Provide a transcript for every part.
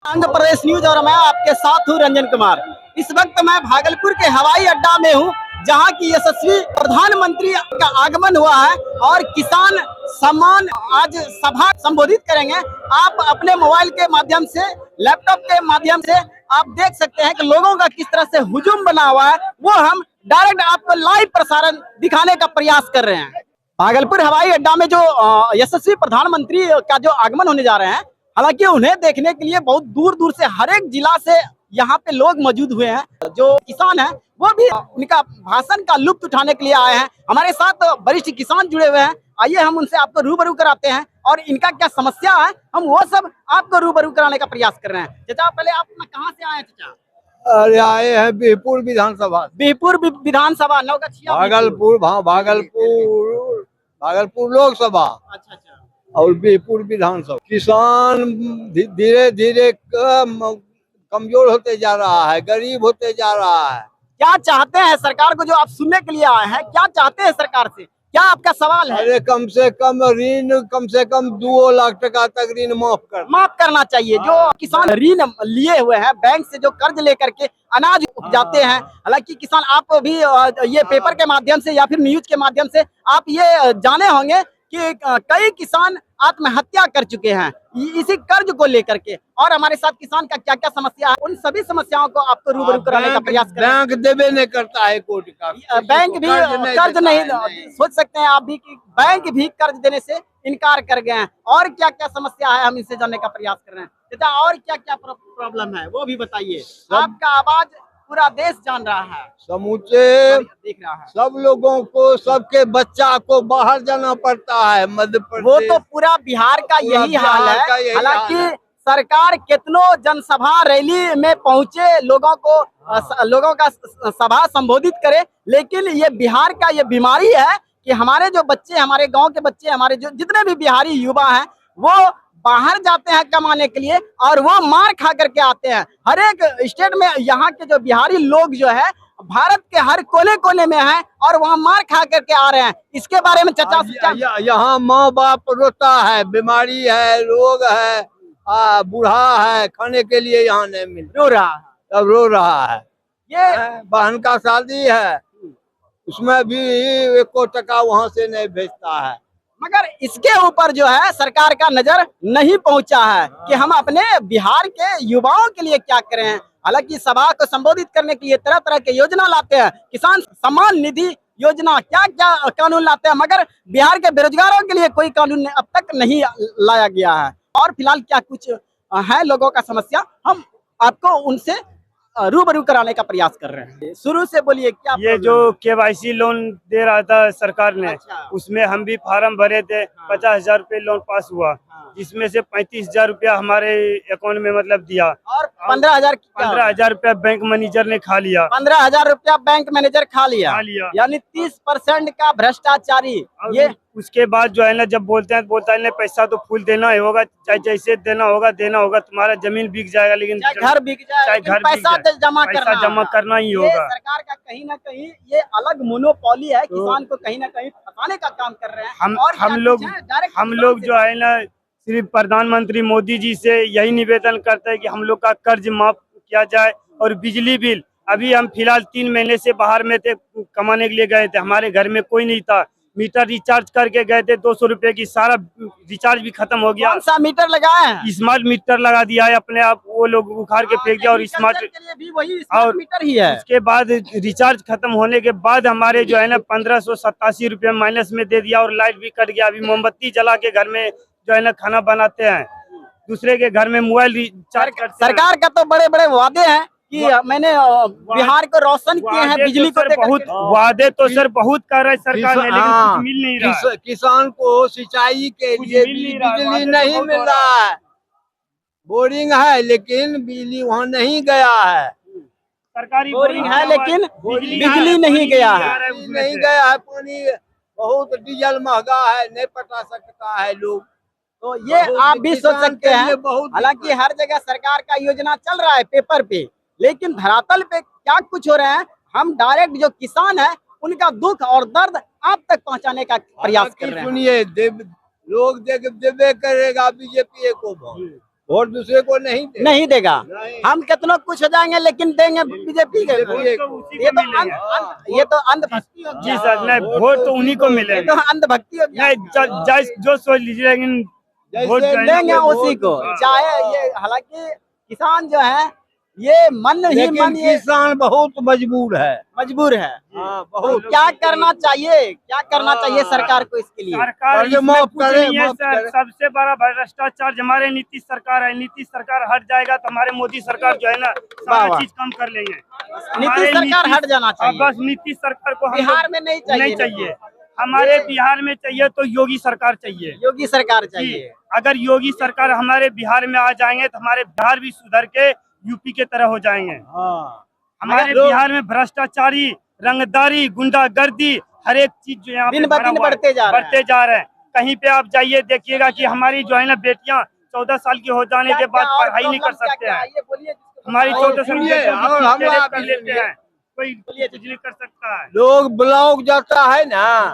Andhra Pradesh news और मैं आपके साथ हूं रंजन कुमार। इस वक्त मैं भागलपुर के हवाई अड्डा में हूं, जहां की यशस्वी प्रधानमंत्री का आगमन हुआ है और किसान सम्मान आज सभा संबोधित करेंगे। आप अपने मोबाइल के माध्यम से, लैपटॉप के माध्यम से आप देख सकते हैं कि लोगों का किस तरह से हुजूम बना हुआ है, वो हम डायरेक्ट आपको लाइव प्रसारण दिखाने का प्रयास कर रहे हैं। भागलपुर हवाई अड्डा में जो यशस्वी प्रधानमंत्री का जो आगमन होने जा रहे हैं, हालांकि उन्हें देखने के लिए बहुत दूर दूर से, हर एक जिला से यहाँ पे लोग मौजूद हुए हैं। जो किसान हैं वो भी उनका भाषण का लुत्फ उठाने के लिए आए हैं। हमारे साथ वरिष्ठ किसान जुड़े हुए हैं, आइए हम उनसे आपको रूबरू कराते हैं और इनका क्या समस्या है हम वो सब आपको रूबरू कराने का प्रयास कर रहे हैं। चाचा, पहले आप कहाँ से आए हैं चाचा? अरे आए हैं बिहपुर विधानसभा। बिहपुर विधानसभा नौगछिया भागलपुर भागलपुर लोकसभा। अच्छा अच्छा। और बिहपुर विधानसभा। किसान धीरे धीरे कमजोर होते जा रहा है, गरीब होते जा रहा है। क्या चाहते हैं सरकार को, जो आप सुनने के लिए आए हैं, क्या चाहते हैं सरकार से, क्या आपका सवाल है? अरे कम से कम ऋण, कम से कम 2 लाख टका तक ऋण माफ करना चाहिए। जो किसान ऋण लिए हुए हैं बैंक से, जो कर्ज लेकर के अनाज उपजाते हैं, हालांकि किसान, आप भी ये पेपर के माध्यम से या फिर न्यूज के माध्यम से आप ये जाने होंगे कि कई किसान आत्महत्या कर चुके हैं इसी कर्ज को लेकर के। और हमारे साथ किसान का क्या क्या समस्या है, उन सभी समस्याओं को आपको रूबरू कराने का प्रयास करें। बैंक देवे नहीं करता है कोर्ट का, बैंक भी कर्ज नहीं सोच सकते हैं आप भी कि बैंक भी कर्ज देने से इनकार कर गए हैं। और क्या क्या समस्या है हम इनसे जानने का प्रयास कर रहे हैं। चाचा, और क्या क्या प्रॉब्लम है वो भी बताइए। आपका आवाज पूरा देश जान रहा है, समूचे देख रहा है। सब लोगों को, सबके बच्चा को बाहर जाना पड़ता है मध्य प्रदेश। वो तो पूरा बिहार का यही हाल है। हालांकि सरकार कितनों जनसभा रैली में पहुंचे, लोगों का सभा संबोधित करे, लेकिन ये बिहार का ये बीमारी है कि हमारे जो बच्चे, हमारे गांव के बच्चे, हमारे जो जितने भी बिहारी युवा हैं, वो बाहर जाते हैं कमाने के लिए और वो मार खा करके आते हैं। हर एक स्टेट में यहाँ के जो बिहारी लोग जो है भारत के हर कोने कोने में हैं और वहाँ मार खा करके आ रहे हैं। इसके बारे में चाचा, यहाँ माँ बाप रोता है, बीमारी है, रोग है, बूढ़ा है, खाने के लिए यहाँ नहीं मिल रो रहा है। ये बहन का शादी है, उसमें भी 1 टका वहाँ से नहीं भेजता है। मगर इसके ऊपर जो है सरकार का नजर नहीं पहुंचा है कि हम अपने बिहार के युवाओं के लिए क्या करें। हालांकि सभा को संबोधित करने के लिए तरह तरह के योजना लाते हैं, किसान सम्मान निधि योजना, क्या क्या कानून लाते हैं, मगर बिहार के बेरोजगारों के लिए कोई कानून अब तक नहीं लाया गया है। और फिलहाल क्या कुछ है लोगों का समस्या, हम आपको उनसे रूबरू कराने का प्रयास कर रहे हैं। शुरू से बोलिए क्या। ये जो KYC लोन दे रहा था सरकार ने, अच्छा। उसमें हम भी फार्म भरे थे। 50,000 रुपये लोन पास हुआ, जिसमें से 35,000 रुपया हमारे अकाउंट में मतलब दिया और 15,000 रुपया बैंक मैनेजर ने खा लिया। 15,000 रुपया बैंक मैनेजर खा लिया। यानी 30% का भ्रष्टाचारी। ये उसके बाद जो है ना, जब बोलते हैं बोलता है पैसा तो फुल देना ही होगा, चाहे जैसे देना होगा, तुम्हारा जमीन बिक जाएगा, लेकिन घर बिक जाए, पैसा जमा करना ही होगा। सरकार का कहीं ना कहीं ये अलग मोनोपोली है, किसान को कहीं ना कहीं फंसाने का काम कर रहे हैं। हम लोग जो है ना, सिर्फ प्रधानमंत्री मोदी जी से यही निवेदन करते हैं कि हम लोग का कर्ज माफ किया जाए। और बिजली बिल, अभी हम फिलहाल 3 महीने से बाहर में थे, कमाने के लिए गए थे, हमारे घर में कोई नहीं था। मीटर रिचार्ज करके गए थे 200 रुपए की, सारा रिचार्ज भी खत्म हो गया। कौन सा मीटर लगाए हैं? स्मार्ट मीटर लगा दिया है अपने आप, वो लोग उखाड़ के फेंक दिया। और स्मार्ट भी वही स्मार्ट मीटर ही है। उसके बाद रिचार्ज खत्म होने के बाद हमारे जो है ना 1587 रुपये माइनस में दे दिया और लाइट भी कट गया। अभी मोमबत्ती जला के घर में जो है ना खाना बनाते हैं, दूसरे के घर में मोबाइल रिचार्ज करते हैं। सरकार का तो बड़े बड़े वादे हैं कि मैंने बिहार को रोशन किए हैं, बिजली को बहुत वादे तो सर बहुत कर रहा है सरकार ने, लेकिन कुछ मिल नहीं रहा। किसान को सिंचाई के लिए बिजली नहीं मिल रहा है। बोरिंग है लेकिन बिजली वहाँ नहीं गया है। सरकारी बोरिंग है लेकिन बिजली नहीं गया है। नहीं गया है, पानी बहुत, डीजल महंगा है, नहीं पटा सकता है लोग। तो ये आप भी सोच सकते हैं। हालांकि हर जगह सरकार का योजना चल रहा है पेपर पे, लेकिन धरातल पे क्या कुछ हो रहा है, हम डायरेक्ट जो किसान है उनका दुख और दर्द आप तक पहुंचाने का प्रयास कर रहे हैं। सुनिए, लोग देवे करेगा बीजेपी को, वोट दूसरे को नहीं दे। नहीं देगा। नहीं। हम कितना कुछ हो जाएंगे लेकिन देंगे बीजेपी के। BJP तो उसी ये को तो मिलेंगे। ये तो अंधभक्ति हो जी गया। सर, नहीं वोट तो उन्हीं को ये मिलेगा। तो अंधभक्ति हो गया। नहीं जो सोच लीजिए, लेकिन जैसे वोट जो है ना, देंगे वो उसी को, हाँ। चाहे ये, हालांकि किसान जो है ये मन ही लेकिन मन ये किसान बहुत मजबूर है। मजबूर है। हाँ, तो बहुत। क्या करना चाहिए, क्या करना चाहिए हाँ। सरकार को इसके लिए? सरकार कर्ज इसमें माफ कुछ करे, नहीं है माफ सर। करे। सबसे बड़ा भ्रष्टाचार हमारे नीतीश सरकार है। नीतीश सरकार हट जाएगा तो हमारे मोदी सरकार जो है ना वाह, सारा वाह। चीज कम कर लेंगे। नीतीश सरकार हट जाना चाहिए। बस नीतीश सरकार को हम बिहार लोग में नहीं चाहिए। नहीं चाहिए। हमारे ये- बिहार में चाहिए तो योगी सरकार चाहिए। योगी सरकार जी, चाहिए। अगर योगी सरकार हमारे बिहार में आ जाएंगे तो हमारे बिहार भी सुधर के यूपी के तरह हो जाएंगे। हाँ। हमारे लोग- बिहार में भ्रष्टाचारी, रंगदारी, गुंडागर्दी, हर एक चीज जो यहाँ पे दिन ब भरा दिन हुआ है, बढ़ते जा रहे हैं। बढ़ते जा रहे हैं। कहीं पे आप जाइए देखिएगा कि हमारी जो है ना बेटियां 14 साल की हो जाने के बाद क्या- क्या और पढ़ाई नहीं कर प्रॉब्लम सकते क्या- हैं। ये बोलिए। हमारी और 14 साल की सुनिए, बेटियों और की हम रेप आप कर भी लेते सुनिए। हैं। कोई कुछ नहीं कर सकता है। लोग ब्लॉक जाता है ना,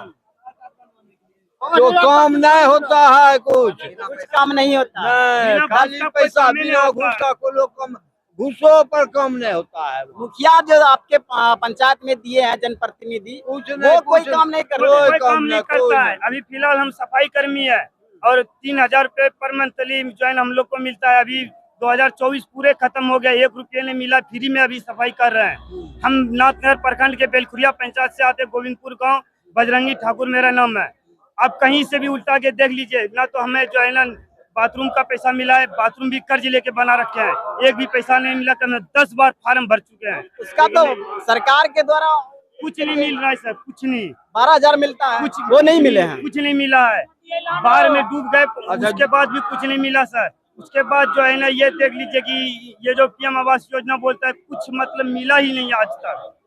तो काम नहीं होता है कुछ। कुछ काम नहीं होता। नहीं, बिना खाली घूस का कोई पैसा, काम ही नहीं बिना होता घूस का कोई लोग कम, घूसों पर कम नहीं होता है। मुखिया जो आपके पंचायत में दिए हैं जनप्रतिनिधि, कुछ वो नहीं, कोई कुछ काम नहीं कर कोई रहे। कोई काम नहीं कोई करता है। नहीं। अभी फिलहाल हम सफाई कर्मी है और 3000 रुपए पर मंथली जो है ना हम लोग को मिलता है। अभी 2024 पूरे खत्म हो गया, 1 रुपये नहीं मिला। फ्री में अभी सफाई कर रहे हैं। हम नाथनगर प्रखंड के बेलखुरिया पंचायत से आते, गोविंदपुर गांव, बजरंगी ठाकुर मेरा नाम है। आप कहीं से भी उल्टा के देख लीजिए ना, तो हमें जो है ना बाथरूम का पैसा मिला है। बाथरूम भी कर्ज लेके बना रखे हैं, एक भी पैसा नहीं मिला। तो हम 10 बार फार्म भर चुके हैं, उसका तो सरकार के द्वारा कुछ नहीं मिल रहा है सर, कुछ नहीं। 12,000 मिलता है, कुछ वो नहीं मिले हैं। कुछ नहीं मिला है। बाढ़ में डूब गए, उसके बाद भी कुछ नहीं मिला सर। उसके बाद जो है ना ये देख लीजिए कि ये जो पीएम आवास योजना बोलता है, कुछ मतलब मिला ही नहीं आज तक।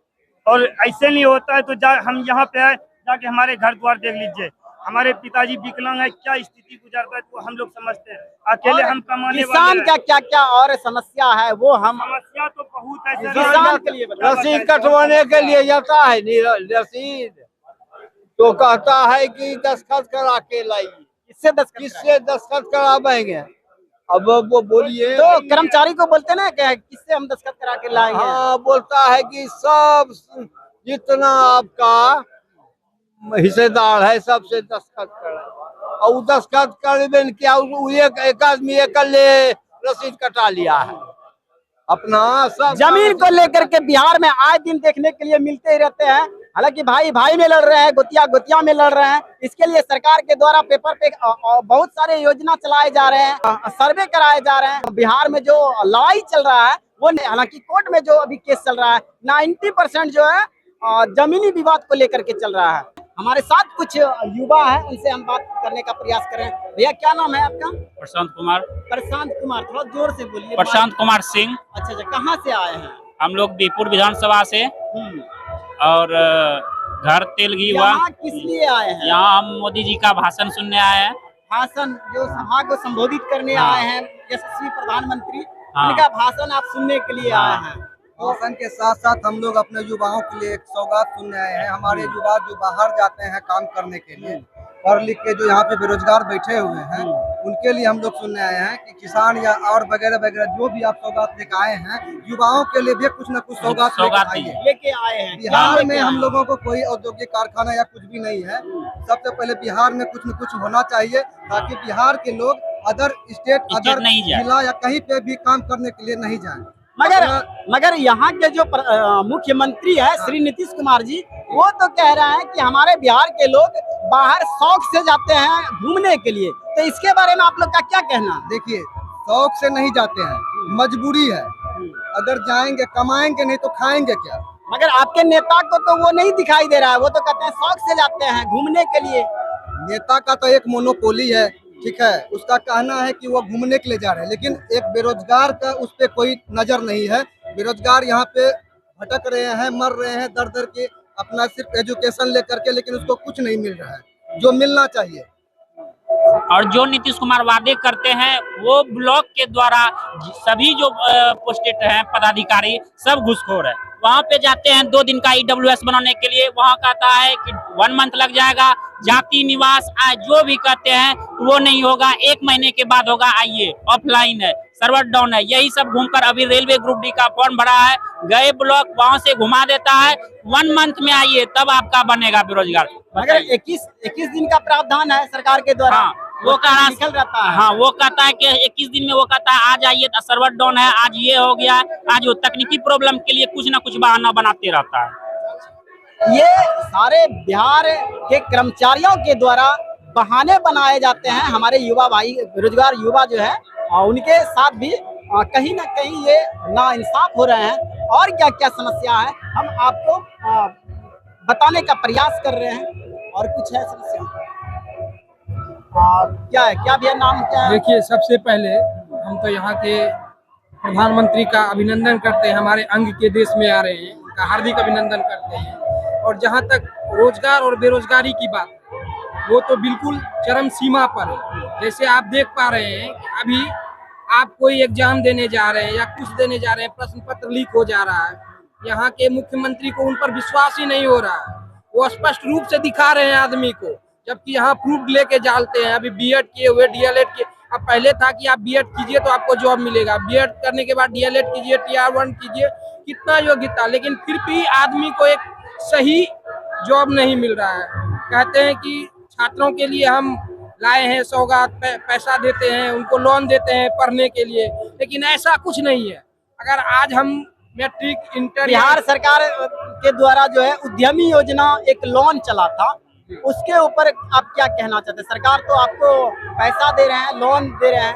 और ऐसे नहीं होता है तो हम यहाँ पे आए, जाके हमारे घर द्वार देख लीजिए। हमारे पिताजी विकलांग है, क्या स्थिति गुजरता है तो हम लोग समझते हैं। अकेले हम कमाने किसान वाले का हैं। क्या क्या और समस्या है वो हम समस्या तो बहुत है सर। किसान के लिए बताइए। रसीद कटवाने के लिए जाता है, रसीद तो कहता है कि दस्तखत करा के लाइए। किससे दस्तखत किससे दस्तखत करावेंगे? अब वो बोलिए। तो कर्मचारी को बोलते ना कि किससे हम दस्तखत करा के लाएंगे। हाँ, बोलता है कि सब जितना आपका हिस्सेदार है सबसे दस्तखत करे, और दस्तखत करबे न किया, एक आदमी एक रसीद कटा लिया है अपना सब। जमीन को लेकर के बिहार में आए दिन देखने के लिए मिलते ही रहते हैं। हालांकि भाई भाई में लड़ रहे हैं, गुतिया गुतिया में लड़ रहे हैं। इसके लिए सरकार के द्वारा पेपर पे बहुत सारे योजना चलाए जा रहे हैं, सर्वे कराए जा रहे हैं। बिहार में जो लड़ाई चल रहा है वो, हालांकि कोर्ट में जो अभी केस चल रहा है 90% जो है जमीनी विवाद को लेकर के चल रहा है। हमारे साथ कुछ युवा है, उनसे हम बात करने का प्रयास करें। भैया क्या नाम है आपका? प्रशांत कुमार। प्रशांत कुमार, थोड़ा जोर से बोलिए। प्रशांत कुमार सिंह। अच्छा अच्छा, कहाँ से आए हैं? हम लोग बीपुर विधानसभा से, और घर तेलगी हुआ। यहाँ किस लिए आए हैं? यहाँ हम मोदी जी का भाषण सुनने आए हैं। भाषण, जो सभा को संबोधित करने हाँ। आए हैं, यशस्वी प्रधानमंत्री, हाँ। उनका भाषण आप सुनने के लिए हाँ। आए हैं। भाषण के साथ साथ हम लोग अपने युवाओं के लिए एक सौगात सुनने आए हैं। हमारे युवा जो बाहर जाते हैं काम करने के लिए, पढ़ लिख के जो यहाँ पे बेरोजगार बैठे हुए हैं, उनके लिए हम लोग सुनने आए हैं कि किसान या और वगैरह वगैरह जो भी आप सौगात लेकर आए हैं, युवाओं के लिए भी कुछ न कुछ सौगात सौगात लेकर आइए। लेके आए हैं। बिहार क्या में लेके हम आए लोगों को कोई औद्योगिक कारखाना या कुछ भी नहीं है। सबसे पहले बिहार में कुछ न कुछ होना चाहिए, ताकि बिहार के लोग अदर स्टेट, अदर नहीं जाए। जिला या कहीं पे भी काम करने के लिए नहीं जाए। मगर यहाँ के जो मुख्यमंत्री है श्री नीतीश कुमार जी, वो तो कह रहे हैं कि हमारे बिहार के लोग बाहर शौक से जाते हैं घूमने के लिए। तो इसके बारे में आप लोग का क्या कहना? देखिए, शौक से नहीं जाते हैं, मजबूरी है। अगर जाएंगे कमाएंगे नहीं तो खाएंगे क्या? मगर आपके नेता को तो वो नहीं दिखाई दे रहा है। वो तो कहते हैं शौक से जाते हैं घूमने के लिए। नेता का तो एक मोनोपोली है, ठीक है, उसका कहना है कि वो घूमने के लिए जा रहे हैं, लेकिन एक बेरोजगार का उस पर कोई नजर नहीं है। बेरोजगार यहाँ पे भटक रहे हैं, मर रहे हैं दर दर के, अपना सिर्फ एजुकेशन लेकर के, लेकिन उसको कुछ नहीं मिल रहा है जो मिलना चाहिए। और जो नीतीश कुमार वादे करते हैं वो ब्लॉक के द्वारा सभी जो पोस्टेड हैं पदाधिकारी सब घूसखोर है। वहां पे जाते हैं 2 दिन का ईडब्ल्यूएस बनाने के लिए, वहां कहता है कि 1 मंथ लग जाएगा, जाति निवास जो भी कहते हैं वो नहीं होगा, 1 महीने के बाद होगा, आइए ऑफलाइन है, सर्वर डाउन है, यही सब घूमकर अभी रेलवे ग्रुप डी का फॉर्म भरा है, गए ब्लॉक वहां से घुमा देता है, 1 मंथ में आइए तब आपका बनेगा बेरोजगार। मगर 21 दिन का प्रावधान है सरकार के द्वारा। हाँ, वो कह रहा निकल रहता है। हाँ, वो कहता है कि 21 दिन में वो कहता है आज आइए, सर्वर डाउन है, आज ये हो गया, आज वो तकनीकी प्रॉब्लम के लिए कुछ ना कुछ बहाना बनाते रहता है। ये सारे बिहार के कर्मचारियों के द्वारा बहाने बनाए जाते हैं। हमारे युवा भाई, बेरोजगार युवा जो है उनके साथ भी कहीं ना कहीं ये नाइंसाफ हो रहे हैं। और क्या क्या समस्या है हम आपको बताने का प्रयास कर रहे हैं। और कुछ है समस्या क्या है, क्या भैया नाम क्या है? देखिए, सबसे पहले हम तो यहाँ के प्रधानमंत्री का अभिनंदन करते हैं, हमारे अंग के देश में आ रहे हैं, उनका हार्दिक अभिनंदन करते हैं। और जहाँ तक रोजगार और बेरोजगारी की बात है, वो तो बिल्कुल चरम सीमा पर है। जैसे आप देख पा रहे हैं कि अभी आप कोई एग्जाम देने जा रहे हैं या कुछ देने जा रहे हैं, प्रश्न पत्र लीक हो जा रहा है, यहाँ के मुख्यमंत्री को उन पर विश्वास ही नहीं हो रहा है। वो स्पष्ट रूप से दिखा रहे हैं आदमी को, जबकि यहाँ प्रूफ लेके डालते हैं। अभी बीएड किए हुए, डीएलएड किए, अब पहले था कि आप बीएड कीजिए तो आपको जॉब मिलेगा, बीएड करने के बाद डीएलएड कीजिए, TR1 कीजिए, कितना योग्यता, लेकिन फिर भी आदमी को एक सही जॉब नहीं मिल रहा है। कहते हैं कि छात्रों के लिए हम लाए हैं सौगात, पैसा देते हैं, उनको लोन देते हैं पढ़ने के लिए, लेकिन ऐसा कुछ नहीं है। अगर आज हम मैट्रिक, इंटर, बिहार सरकार के द्वारा जो है उद्यमी योजना एक लोन चला था, उसके ऊपर आप क्या कहना चाहते हैं? सरकार तो आपको पैसा दे रहे हैं, लोन दे रहे हैं,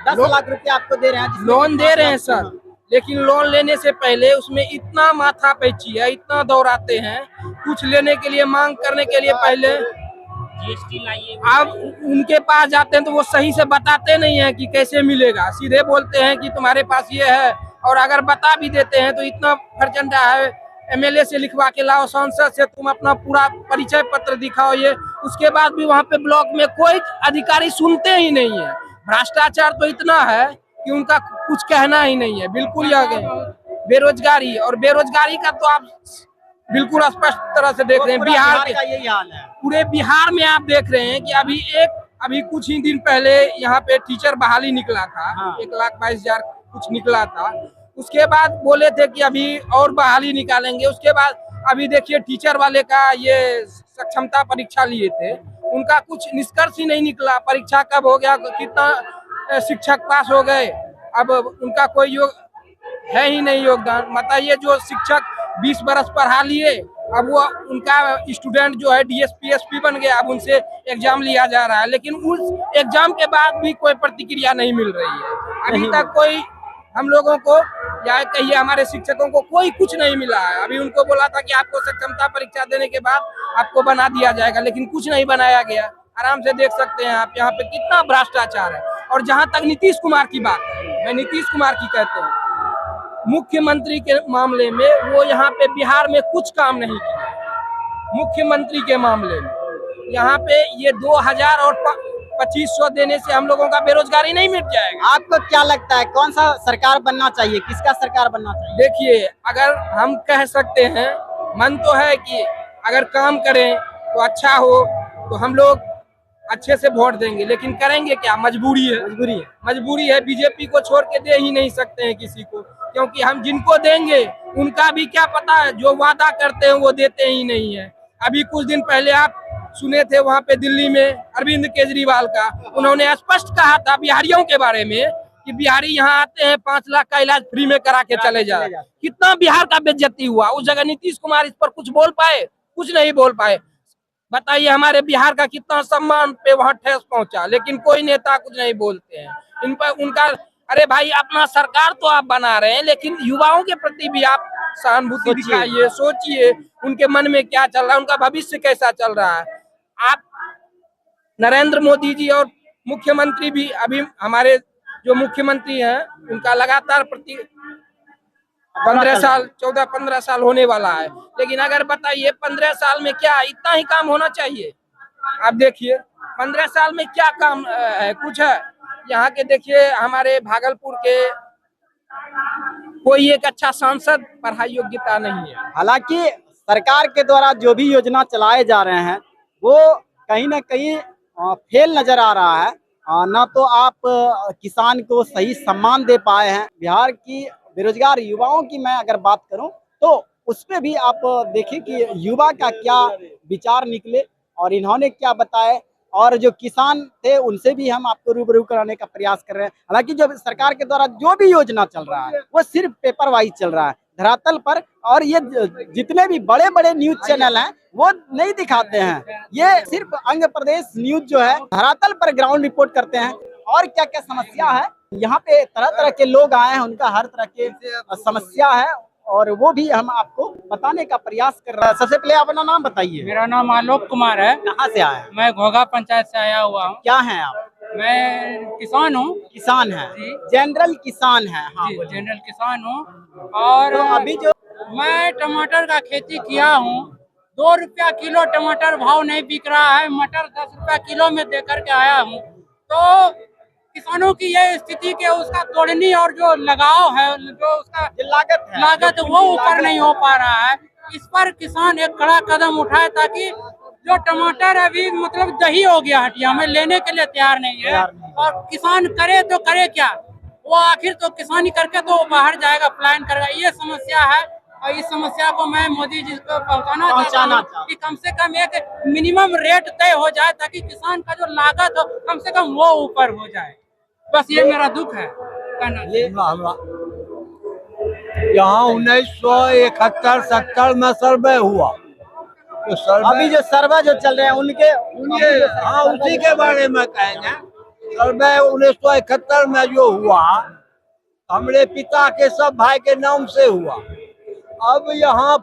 10 लाख रुपए आपको दे रहे हैं, लोन दे रहे हैं सर, लेकिन लोन लेने से पहले उसमें इतना माथा पैची है, इतना दौड़ाते हैं, कुछ लेने के लिए, मांग करने के लिए पहले GST लाइए। अब उनके पास जाते हैं तो वो सही से बताते नहीं है कि कैसे मिलेगा, सीधे बोलते हैं कि तुम्हारे पास ये है, और अगर बता भी देते हैं तो इतना फर्जंडा है, MLA से लिखवा के लाओ, सांसद से तुम अपना पूरा परिचय पत्र दिखाओ, ये उसके बाद भी वहाँ पे ब्लॉक में कोई अधिकारी सुनते ही नहीं है। भ्रष्टाचार तो इतना है कि उनका कुछ कहना ही नहीं है, बिल्कुल आगे। बेरोजगारी, और बेरोजगारी का तो आप बिल्कुल स्पष्ट तरह से देख रहे हैं, बिहार का यही हाल है। पूरे बिहार में आप देख रहे हैं कि अभी कुछ ही दिन पहले यहाँ पे टीचर बहाली निकला था, हाँ। 1,22,000 कुछ निकला था। उसके बाद बोले थे कि अभी और बहाली निकालेंगे। उसके बाद अभी देखिए टीचर वाले का ये सक्षमता परीक्षा लिए थे, उनका कुछ निष्कर्ष ही नहीं निकला। परीक्षा कब हो गया, कितना शिक्षक पास हो गए, अब उनका कोई है ही नहीं योगदान। बताइए, जो शिक्षक 20 बरस पढ़ा लिए, अब वो उनका स्टूडेंट जो है DSP SP बन गया, अब उनसे एग्जाम लिया जा रहा है, लेकिन उस एग्जाम के बाद भी कोई प्रतिक्रिया नहीं मिल रही है। अभी तक कोई हम लोगों को या कहिए हमारे शिक्षकों को कोई कुछ नहीं मिला है। अभी उनको बोला था कि आपको सक्षमता परीक्षा देने के बाद आपको बना दिया जाएगा, लेकिन कुछ नहीं बनाया गया। आराम से देख सकते हैं आप यहाँ पे कितना भ्रष्टाचार है। और जहाँ तक नीतीश कुमार की बात है, मैं नीतीश कुमार की कहते हैं, मुख्यमंत्री के मामले में वो यहाँ पे बिहार में कुछ काम नहीं किया। मुख्यमंत्री के मामले में यहाँ पे ये 2000 और 2500 देने से हम लोगों का बेरोजगारी नहीं मिट जाएगा। आपको क्या लगता है कौन सा सरकार बनना चाहिए, किसका सरकार बनना चाहिए? देखिए, अगर हम कह सकते हैं, मन तो है कि अगर काम करें तो अच्छा हो, तो हम लोग अच्छे से वोट देंगे, लेकिन करेंगे क्या, मजबूरी है। बीजेपी को छोड़ के दे ही नहीं सकते हैं किसी को, क्योंकि हम जिनको देंगे उनका भी क्या पता है, जो वादा करते हैं वो देते ही नहीं है। अभी कुछ दिन पहले आप सुने थे वहाँ पे दिल्ली में अरविंद केजरीवाल का, उन्होंने स्पष्ट कहा था बिहारियों के बारे में कि बिहारी यहाँ आते हैं 5 लाख का इलाज फ्री में करा के चले जाए। कितना बिहार का बेइज्जती हुआ। उस जगह नीतीश कुमार इस पर कुछ बोल पाए? कुछ नहीं बोल पाए। बताइए, हमारे बिहार का कितना सम्मान पे वहाँ ठेस पहुंचा, लेकिन कोई नेता कुछ नहीं बोलते हैं इन पर। उनका, अरे भाई, अपना सरकार तो आप बना रहे हैं, लेकिन युवाओं के प्रति भी आप सहानुभूति दिखाइए, सोचिए उनके मन में क्या चल रहा है, उनका भविष्य कैसा चल रहा है। आप नरेंद्र मोदी जी और मुख्यमंत्री भी, अभी हमारे जो मुख्यमंत्री हैं उनका लगातार 14-15 साल होने वाला है, लेकिन अगर बताइए 15 साल में क्या इतना ही काम होना चाहिए? आप देखिए, 15 साल में क्या काम है? कुछ है? यहाँ के देखिए हमारे भागलपुर के कोई एक अच्छा सांसद पढ़ाई योग्यता नहीं है। हालांकि सरकार के द्वारा जो भी योजना चलाए जा रहे हैं वो कहीं ना कहीं फेल नजर आ रहा है। ना तो आप किसान को सही सम्मान दे पाए हैं। बिहार की बेरोजगार युवाओं की मैं अगर बात करूं तो उस पे भी आप देखें कि युवा का क्या विचार निकले और इन्होंने क्या बताए, और जो किसान थे उनसे भी हम आपको रूबरू कराने का प्रयास कर रहे हैं। हालांकि जो सरकार के द्वारा जो भी योजना चल रहा है वो सिर्फ पेपर वाइज चल रहा है, धरातल पर, और ये जितने भी बड़े बड़े न्यूज चैनल हैं वो नहीं दिखाते हैं। ये सिर्फ आंध्र प्रदेश न्यूज जो है धरातल पर ग्राउंड रिपोर्ट करते हैं। और क्या क्या समस्या है यहाँ पे, तरह तरह के लोग आए हैं, उनका हर तरह के समस्या है और वो भी हम आपको बताने का प्रयास कर रहे हैं। सबसे पहले अपना नाम बताइए। मेरा नाम आलोक कुमार है। कहाँ से आए हैं? मैं घोघा पंचायत से आया हुआ हूँ। क्या हैं आप? मैं किसान हूँ। किसान हैं? जी। जनरल किसान हैं? हाँ, जी, जनरल किसान हूँ। और तो अभी जो मैं टमाटर का खेती किया हूँ। 2 रुपया किलो टमाटर भाव नहीं बिक रहा है, मटर 10 रुपया किलो में दे करके आया हूँ। तो किसानों की ये स्थिति के उसका तोड़नी और जो लगाव है, जो उसका लागत वो ऊपर नहीं हो पा रहा है। इस पर किसान एक कड़ा कदम उठाए ताकि जो टमाटर अभी मतलब दही हो गया हटिया में, लेने के लिए तैयार नहीं है। और किसान करे तो करे क्या, वो आखिर तो किसानी करके तो बाहर जाएगा, पलायन करेगा। ये समस्या है और इस समस्या को मैं मोदी जी को पहुंचाना चाहता हूं कि कम से कम एक मिनिमम रेट तय हो जाए ताकि किसान का जो लागत हो कम से कम वो ऊपर हो जाए। बस ये मेरा दुख है कहना। यहाँ 1971-70 में सर्वे हुआ, तो सर्वे अभी जो सर्वे जो चल रहे हैं उनके हाँ उसी के बारे में कहेंगे। सर्वे 1971 में जो हुआ हमरे पिता के सब भाई के नाम से हुआ। अब यहाँ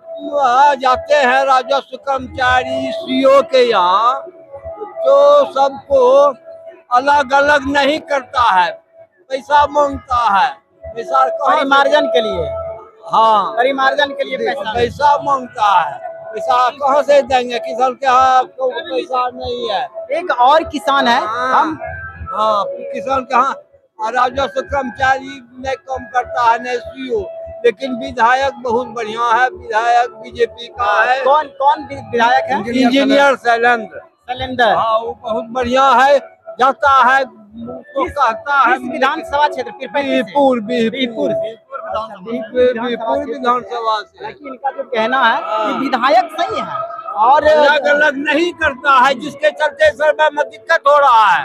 जाते हैं राजस्व कर्मचारी सीओ के यहाँ, तो सबको अलग अलग नहीं करता है, पैसा मांगता है। पैसा परिमार्जन के लिए, हाँ परिमार्जन के लिए पैसा मांगता है। पैसा कहाँ से देंगे? किसान के यहाँ पैसा नहीं है। एक और किसान है हम, हाँ किसान के यहाँ राजस्व कर्मचारी नहीं कम करता है, नहीं सीओ, लेकिन विधायक बहुत बढ़िया है। विधायक बीजेपी का है। कौन कौन विधायक है? इंजीनियर शैलेंद्र। हाँ वो बहुत बढ़िया है, जाता है तो कहता है। विधानसभा क्षेत्र बीरपुर विधानसभा से। लेकिन इनका जो कहना है कि विधायक सही है और अलग अलग नहीं करता है, जिसके चलते सर्वे में दिक्कत हो रहा है।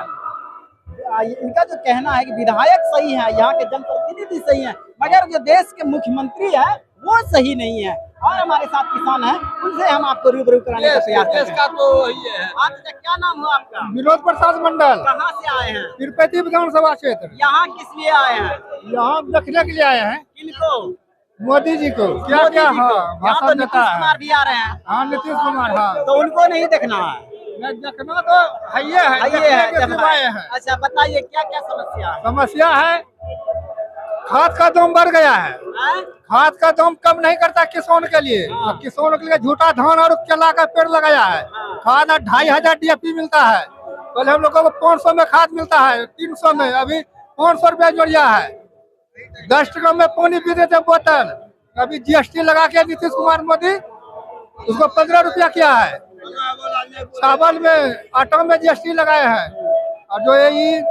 इनका जो कहना है कि विधायक सही है, यहाँ के जनप्रतिनिधि सही है, मगर जो देश के मुख्यमंत्री है वो सही नहीं है। और हमारे साथ किसान हैं, उनसे हम आपको रूबरू कराने का प्रयास कर रहे हैं। तो वही है। आपका क्या नाम हुआ आपका? विनोद प्रसाद मंडल। कहाँ से आए हैं? तिरुपति विधानसभा क्षेत्र। यहाँ किस लिए आए हैं? यहाँ देखने के लिए आए हैं किनको? मोदी जी को। क्या क्या भाषण तो नीतीश कुमार भी आ रहे हैं। हाँ नीतीश कुमार। हाँ तो उनको नहीं देखना है? देखना तो है। अच्छा बताइए क्या क्या समस्या है? समस्या है खाद का दाम बढ़ गया है। खाद का दाम कम नहीं करता किसान के लिए। किसानों के लिए झूठा धान और केला का पेड़ लगाया है। खाद 2500 DAP मिलता है। पहले हम लोगों को 500 में खाद मिलता है, 300 में, अभी 500 रुपया जोड़िया है। 10 टका में पानी पी देते बोतल। अभी GST लगा के नीतीश कुमार मोदी उसको 15 रुपया किया है। चावल में, आटा में GST लगाए हैं। और जो ये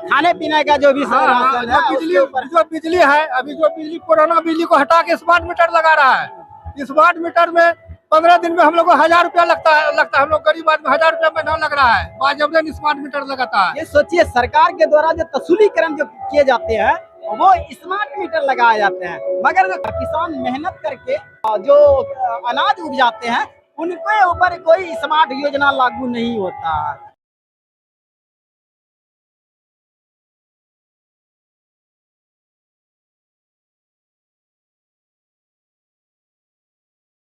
खाने पीने का जो भी राशन है, जो बिजली है, अभी जो बिजली पुराना बिजली को हटा के स्मार्ट मीटर लगा रहा है। स्मार्ट मीटर में 15 दिन में हम लोग को 1000 रुपया लगता है। हम लोग गरीब आदमी 1000 रुपया महीना लग रहा है। बाजबन स्मार्ट मीटर लगाता है। ये सोचिए सरकार के द्वारा जो तसूलीकरण जो किए जाते हैं वो स्मार्ट मीटर लगाए जाते हैं, मगर जो किसान मेहनत करके जो अनाज उपजाते हैं उनके ऊपर कोई स्मार्ट योजना लागू नहीं होता है।